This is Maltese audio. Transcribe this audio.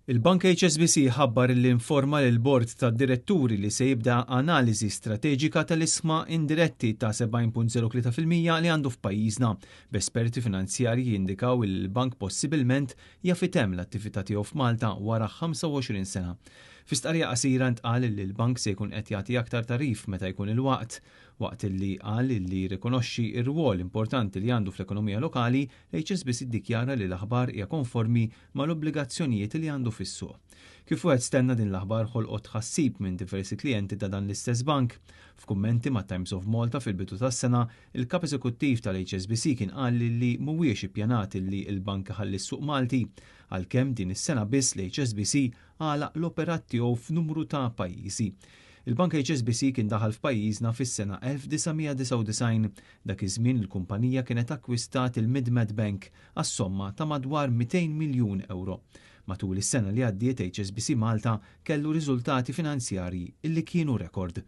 Il-Bank HSBC ħabbar li informa l-Bord tad-Diretturi li se jibda analiżi strateġika tal-isma indiretti ta' 7.03% li għandu f'pajjiżna. B'esperti finanzjarji jindikaw il-bank possibilment jafitem l-attività tiegħu f'Malta wara 25 sena. F'istqarrija qasira ntqal li l-bank se jkun qed jagħti aktar tarif meta jkun il-waqt, waqt li qal li rikonoxxi r-rwol importanti li għandu fl-ekonomija lokali, l-HSBC iddikjara li l-aħbar hija konformi mal-obbligazzjonijiet li għandu fis-suq. Kif wieħed stenna din l-aħbar ħolqot tħassib minn diversi klijenti ta' dan l-istess bank. F'kummenti ma' Times of Malta fil-bidu tas-sena, il-kap eżekuttiv tal-HSBC kien qal li mhuwiex ippjanat li l-bank iħalli s-suq Malti, għalkemm din is-sena biss l-HSBC għalaq l-operat tiegħu f'numru ta' pajjiżi. Il-Bank HSBC kien daħal f'pajjiżna fis-sena 1999, dak iż-żmien il-kumpanija kienet akkwistat il-Midmed Bank għas-somma ta' madwar 200 miljun euro. Matul is-sena li għaddiet HSBC Malta kellu riżultati finanzjarji illi kienu rekord.